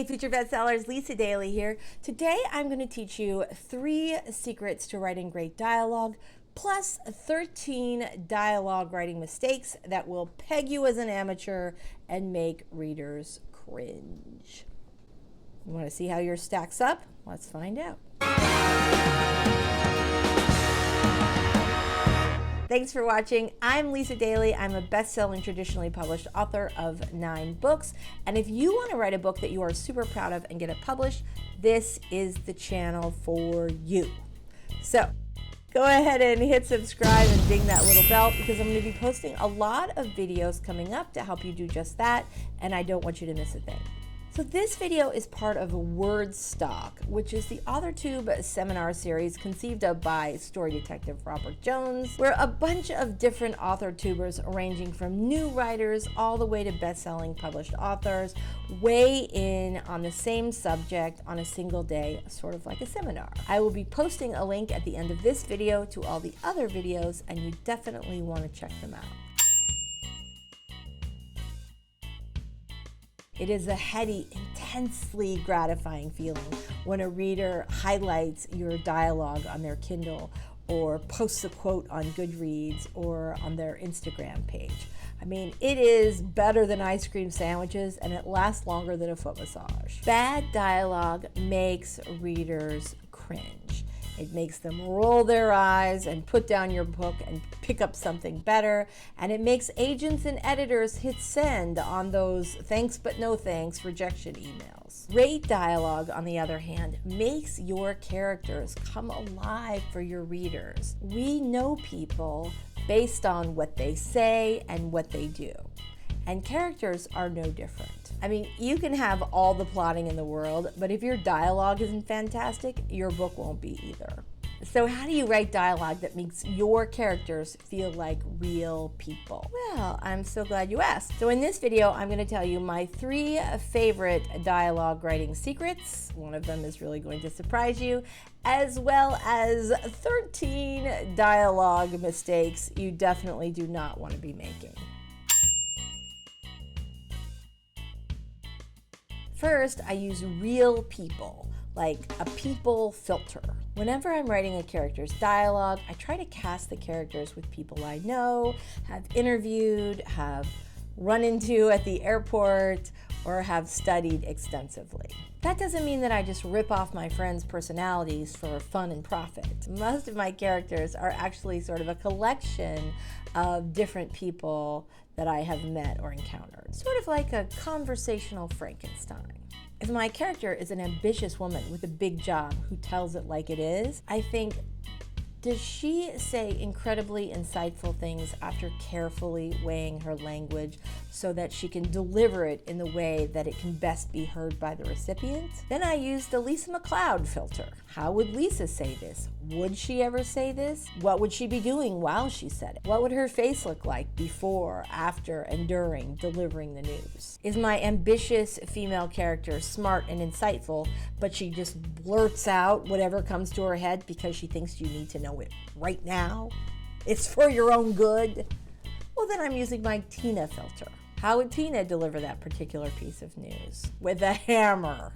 Hey, Future Bestsellers, Lisa Daly here. Today I'm going to teach you 3 secrets to writing great dialogue, plus 13 dialogue writing mistakes that will peg you as an amateur and make readers cringe. You want to see how yours stacks up? Let's find out. Thanks for watching. I'm Lisa Daly. I'm a best-selling, traditionally published author of 9 books. And if you want to write a book that you are super proud of and get it published, this is the channel for you. So go ahead and hit subscribe and ding that little bell, because I'm going to be posting a lot of videos coming up to help you do just that, and I don't want you to miss a thing. So this video is part of WORDSTOCK, which is the AuthorTube seminar series conceived of by story detective Robert Jones, where a bunch of different AuthorTubers ranging from new writers all the way to best-selling published authors weigh in on the same subject on a single day, sort of like a seminar. I will be posting a link at the end of this video to all the other videos, and you definitely want to check them out. It is a heady, intensely gratifying feeling when a reader highlights your dialogue on their Kindle or posts a quote on Goodreads or on their Instagram page. I mean, it is better than ice cream sandwiches, and it lasts longer than a foot massage. Bad dialogue makes readers cringe. It makes them roll their eyes and put down your book and pick up something better. And it makes agents and editors hit send on those thanks but no thanks rejection emails. Great dialogue, on the other hand, makes your characters come alive for your readers. We know people based on what they say and what they do. And characters are no different. I mean, you can have all the plotting in the world, but if your dialogue isn't fantastic, your book won't be either. So how do you write dialogue that makes your characters feel like real people? Well, I'm so glad you asked. So in this video, I'm going to tell you my 3 favorite dialogue writing secrets. One of them is really going to surprise you, as well as 13 dialogue mistakes you definitely do not want to be making. First, I use real people, like a people filter. Whenever I'm writing a character's dialogue, I try to cast the characters with people I know, have interviewed, have run into at the airport, or have studied extensively. That doesn't mean that I just rip off my friends' personalities for fun and profit. Most of my characters are actually sort of a collection of different people that I have met or encountered. Sort of like a conversational Frankenstein. If my character is an ambitious woman with a big job who tells it like it is, I think, does she say incredibly insightful things after carefully weighing her language so that she can deliver it in the way that it can best be heard by the recipient? Then I use the Lisa McLeod filter. How would Lisa say this? Would she ever say this? What would she be doing while she said it? What would her face look like before, after, and during delivering the news? Is my ambitious female character smart and insightful, but she just blurts out whatever comes to her head because she thinks you need to know it right now? It's for your own good? Well, then I'm using my Tina filter. How would Tina deliver that particular piece of news? With a hammer.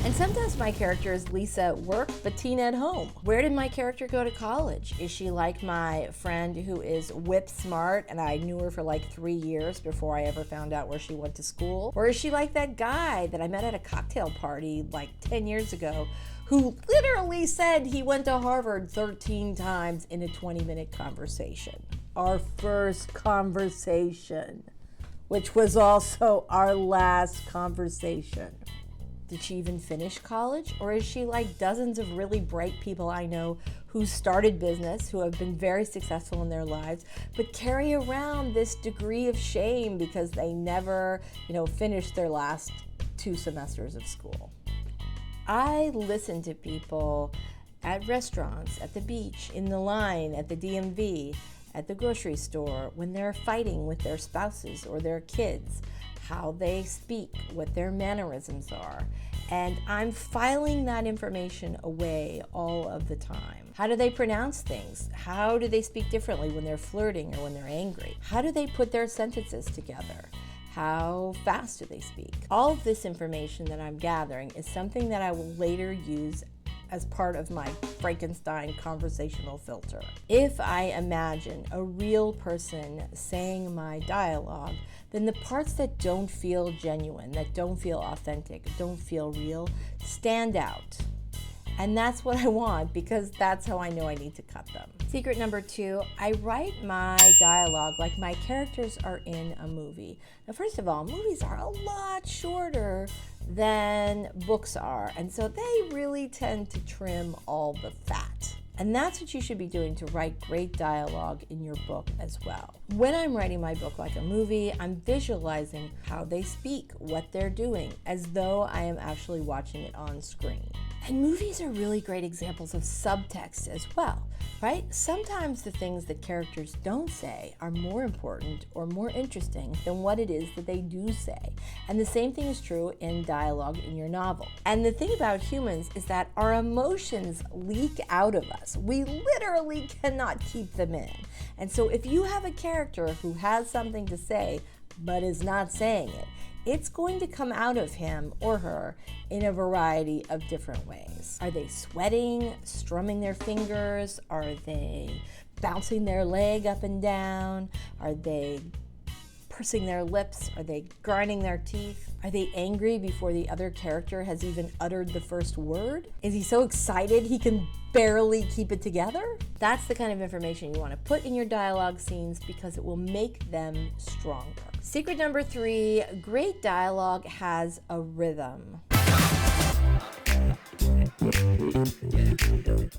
And sometimes my character is Lisa at work, but Tina at home. Where did my character go to college? Is she like my friend who is whip smart and I knew her for like 3 years before I ever found out where she went to school? Or is she like that guy that I met at a cocktail party like 10 years ago who literally said he went to Harvard 13 times in a 20-minute conversation? Our first conversation, which was also our last conversation. Did she even finish college? Or is she like dozens of really bright people I know who started business, who have been very successful in their lives, but carry around this degree of shame because they never, finished their last 2 semesters of school? I listen to people at restaurants, at the beach, in the line, at the DMV, at the grocery store, when they're fighting with their spouses or their kids, how they speak, what their mannerisms are. And I'm filing that information away all of the time. How do they pronounce things? How do they speak differently when they're flirting or when they're angry? How do they put their sentences together? How fast do they speak? All of this information that I'm gathering is something that I will later use as part of my Frankenstein conversational filter. If I imagine a real person saying my dialogue, then the parts that don't feel genuine, that don't feel authentic, don't feel real, stand out. And that's what I want, because that's how I know I need to cut them. Secret number 2, I write my dialogue like my characters are in a movie. Now, first of all, movies are a lot shorter than books are, and so they really tend to trim all the fat. And that's what you should be doing to write great dialogue in your book as well. When I'm writing my book like a movie, I'm visualizing how they speak, what they're doing, as though I am actually watching it on screen. And movies are really great examples of subtext as well, right? Sometimes the things that characters don't say are more important or more interesting than what it is that they do say. And the same thing is true in dialogue in your novel. And the thing about humans is that our emotions leak out of us. We literally cannot keep them in. And so if you have a character who has something to say but is not saying it, it's going to come out of him or her in a variety of different ways. Are they sweating, strumming their fingers? Are they bouncing their leg up and down? Are they pursing their lips? Are they grinding their teeth? Are they angry before the other character has even uttered the first word? Is he so excited he can barely keep it together? That's the kind of information you want to put in your dialogue scenes because it will make them stronger. Secret number 3, great dialogue has a rhythm.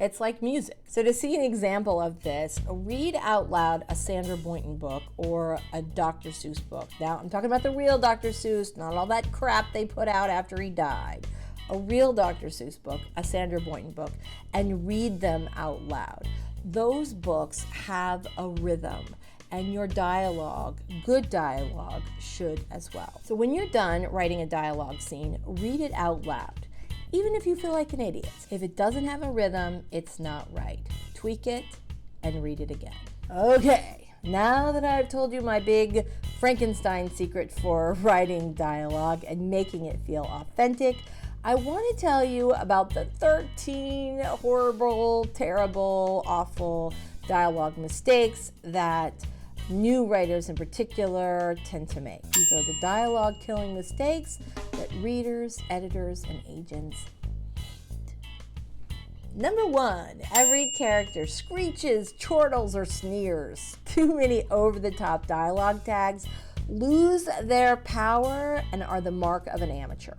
It's like music. So to see an example of this, read out loud a Sandra Boynton book or a Dr. Seuss book. Now, I'm talking about the real Dr. Seuss, not all that crap they put out after he died. A real Dr. Seuss book, a Sandra Boynton book, and read them out loud. Those books have a rhythm, and your dialogue, good dialogue, should as well. So when you're done writing a dialogue scene, read it out loud, even if you feel like an idiot. If it doesn't have a rhythm, it's not right. Tweak it and read it again. Okay, now that I've told you my big Frankenstein secret for writing dialogue and making it feel authentic, I want to tell you about the 13 horrible, terrible, awful dialogue mistakes that new writers in particular tend to make. These are the dialogue killing mistakes that readers, editors, and agents hate. Number 1, every character screeches, chortles, or sneers. Too many over-the-top dialogue tags lose their power and are the mark of an amateur.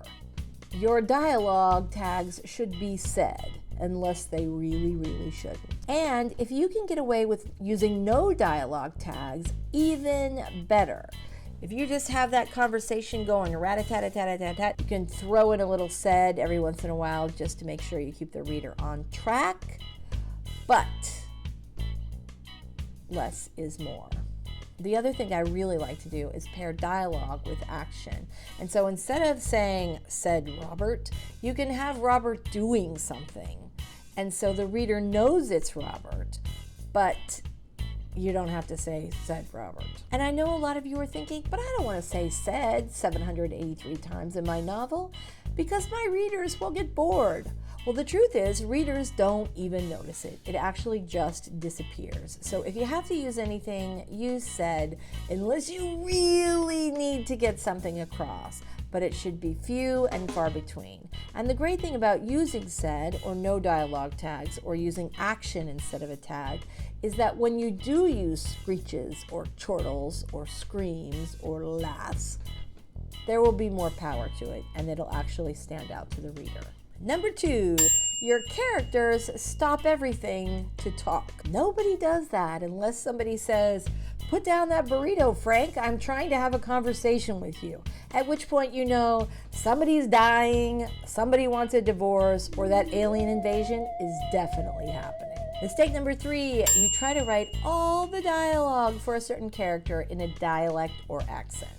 Your dialogue tags should be said, unless they really shouldn't. And if you can get away with using no dialogue tags, even better. If you just have that conversation going rat-a-tat-a-tat-a-tat-tat, you can throw in a little said every once in a while just to make sure you keep the reader on track. But less is more. The other thing I really like to do is pair dialogue with action. And so instead of saying, said Robert, you can have Robert doing something. And so the reader knows it's Robert, but you don't have to say, said Robert. And I know a lot of you are thinking, but I don't want to say said 783 times in my novel because my readers will get bored. Well, the truth is, readers don't even notice it. It actually just disappears. So if you have to use anything, use said, unless you really need to get something across. But it should be few and far between. And the great thing about using said or no dialogue tags or using action instead of a tag is that when you do use screeches or chortles or screams or laughs, there will be more power to it and it'll actually stand out to the reader. Number 2, your characters stop everything to talk. Nobody does that unless somebody says, put down that burrito, Frank. I'm trying to have a conversation with you. At which point you know somebody's dying, somebody wants a divorce, or that alien invasion is definitely happening. Mistake number 3, you try to write all the dialogue for a certain character in a dialect or accent.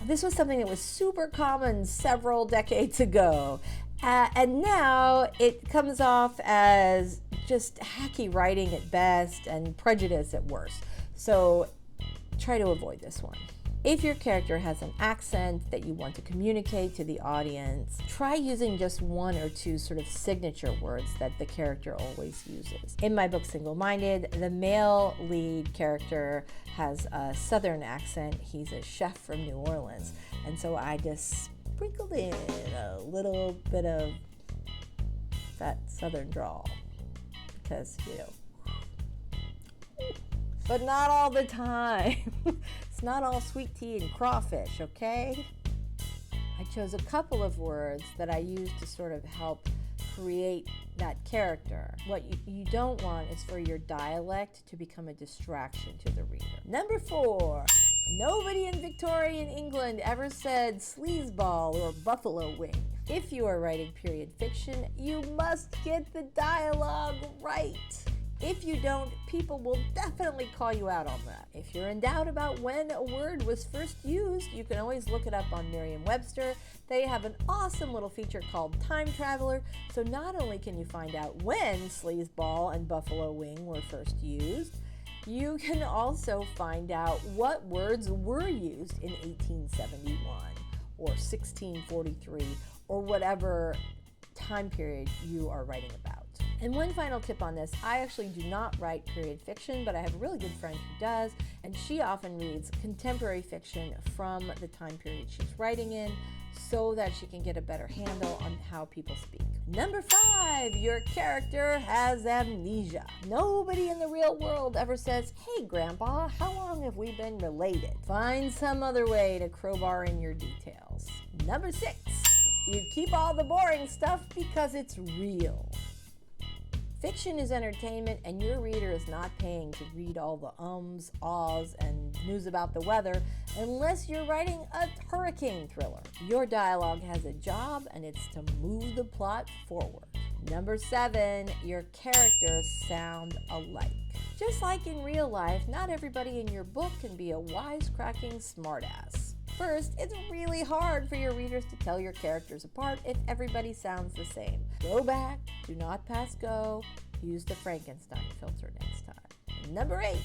This was something that was super common several decades ago, and now it comes off as just hacky writing at best and prejudice at worst. So try to avoid this one. If your character has an accent that you want to communicate to the audience, try using just one or two sort of signature words that the character always uses. In my book, Single-Minded, the male lead character has a southern accent. He's a chef from New Orleans. And so I just sprinkled in a little bit of that southern drawl because, but not all the time. It's not all sweet tea and crawfish, okay? I chose a couple of words that I used to sort of help create that character. What you don't want is for your dialect to become a distraction to the reader. Number 4, nobody in Victorian England ever said sleazeball or buffalo wing. If you are writing period fiction, you must get the dialogue right. If you don't, people will definitely call you out on that. If you're in doubt about when a word was first used, you can always look it up on Merriam-Webster. They have an awesome little feature called Time Traveler, so not only can you find out when sleazeball and buffalo wing were first used, you can also find out what words were used in 1871 or 1643 or whatever time period you are writing about. And one final tip on this, I actually do not write period fiction, but I have a really good friend who does, and she often reads contemporary fiction from the time period she's writing in so that she can get a better handle on how people speak. Number 5, your character has amnesia. Nobody in the real world ever says, "Hey Grandpa, how long have we been related?" Find some other way to crowbar in your details. Number 6, you keep all the boring stuff because it's real. Fiction is entertainment, and your reader is not paying to read all the ums, ahs, and news about the weather unless you're writing a hurricane thriller. Your dialogue has a job, and it's to move the plot forward. Number 7, your characters sound alike. Just like in real life, not everybody in your book can be a wisecracking smartass. First, it's really hard for your readers to tell your characters apart if everybody sounds the same. Go back, do not pass go, use the Frankenstein filter next time. Number 8,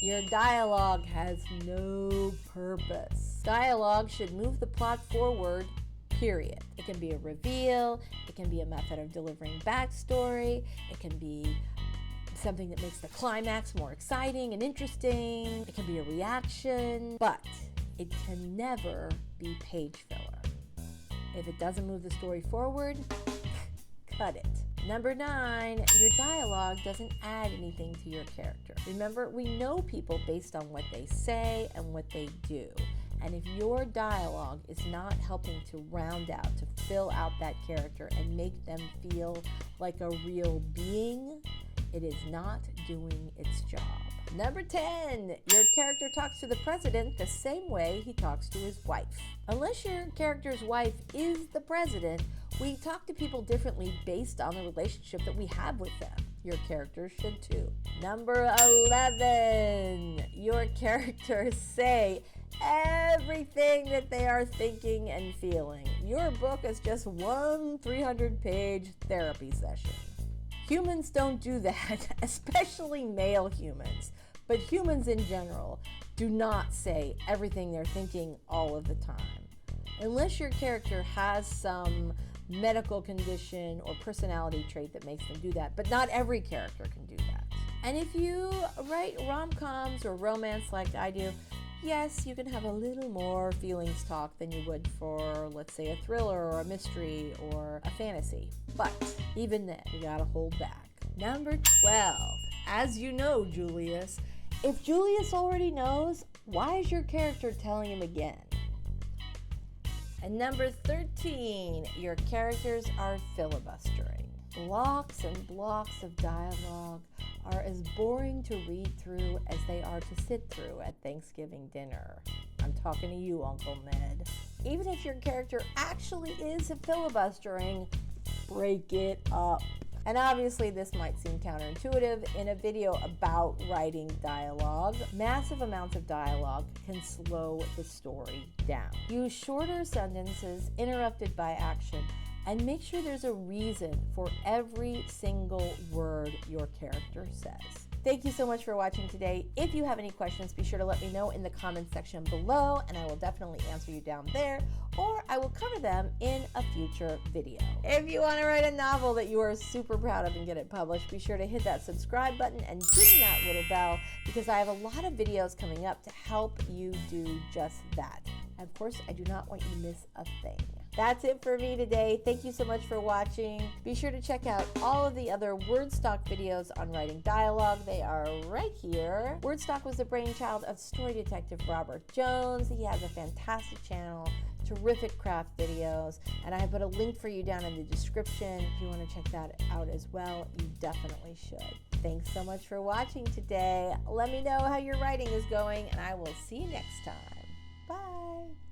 your dialogue has no purpose. Dialogue should move the plot forward, period. It can be a reveal, it can be a method of delivering backstory, it can be something that makes the climax more exciting and interesting, it can be a reaction, but it can never be page filler. If it doesn't move the story forward, cut it. Number 9, your dialogue doesn't add anything to your character. Remember, we know people based on what they say and what they do. And if your dialogue is not helping to round out, to fill out that character and make them feel like a real being, it is not doing its job. Number 10, your character talks to the president the same way he talks to his wife. Unless your character's wife is the president, we talk to people differently based on the relationship that we have with them. Your characters should too. Number 11, your characters say everything that they are thinking and feeling. Your book is just one 300-page therapy session. Humans don't do that, especially male humans. But humans in general do not say everything they're thinking all of the time. Unless your character has some medical condition or personality trait that makes them do that, but not every character can do that. And if you write rom-coms or romance like I do, yes, you can have a little more feelings talk than you would for, let's say, a thriller or a mystery or a fantasy. But even then, you gotta hold back. Number 12, as you know, Julius, if Julius already knows, why is your character telling him again? And number 13, your characters are filibustering. Blocks and blocks of dialogue are as boring to read through as they are to sit through at Thanksgiving dinner. I'm talking to you, Uncle Ned. Even if your character actually is filibustering, break it up. And obviously this might seem counterintuitive. In a video about writing dialogue, massive amounts of dialogue can slow the story down. Use shorter sentences interrupted by action, and make sure there's a reason for every single word your character says. Thank you so much for watching today. If you have any questions, be sure to let me know in the comments section below, and I will definitely answer you down there, or I will cover them in a future video. If you want to write a novel that you are super proud of and get it published, be sure to hit that subscribe button and ding that little bell, because I have a lot of videos coming up to help you do just that. And of course, I do not want you to miss a thing. That's it for me today. Thank you so much for watching. Be sure to check out all of the other WordStock videos on writing dialogue. They are right here. WordStock was the brainchild of story detective Robert Jones. He has a fantastic channel, terrific craft videos, and I have put a link for you down in the description. If you want to check that out as well, you definitely should. Thanks so much for watching today. Let me know how your writing is going, and I will see you next time. Bye.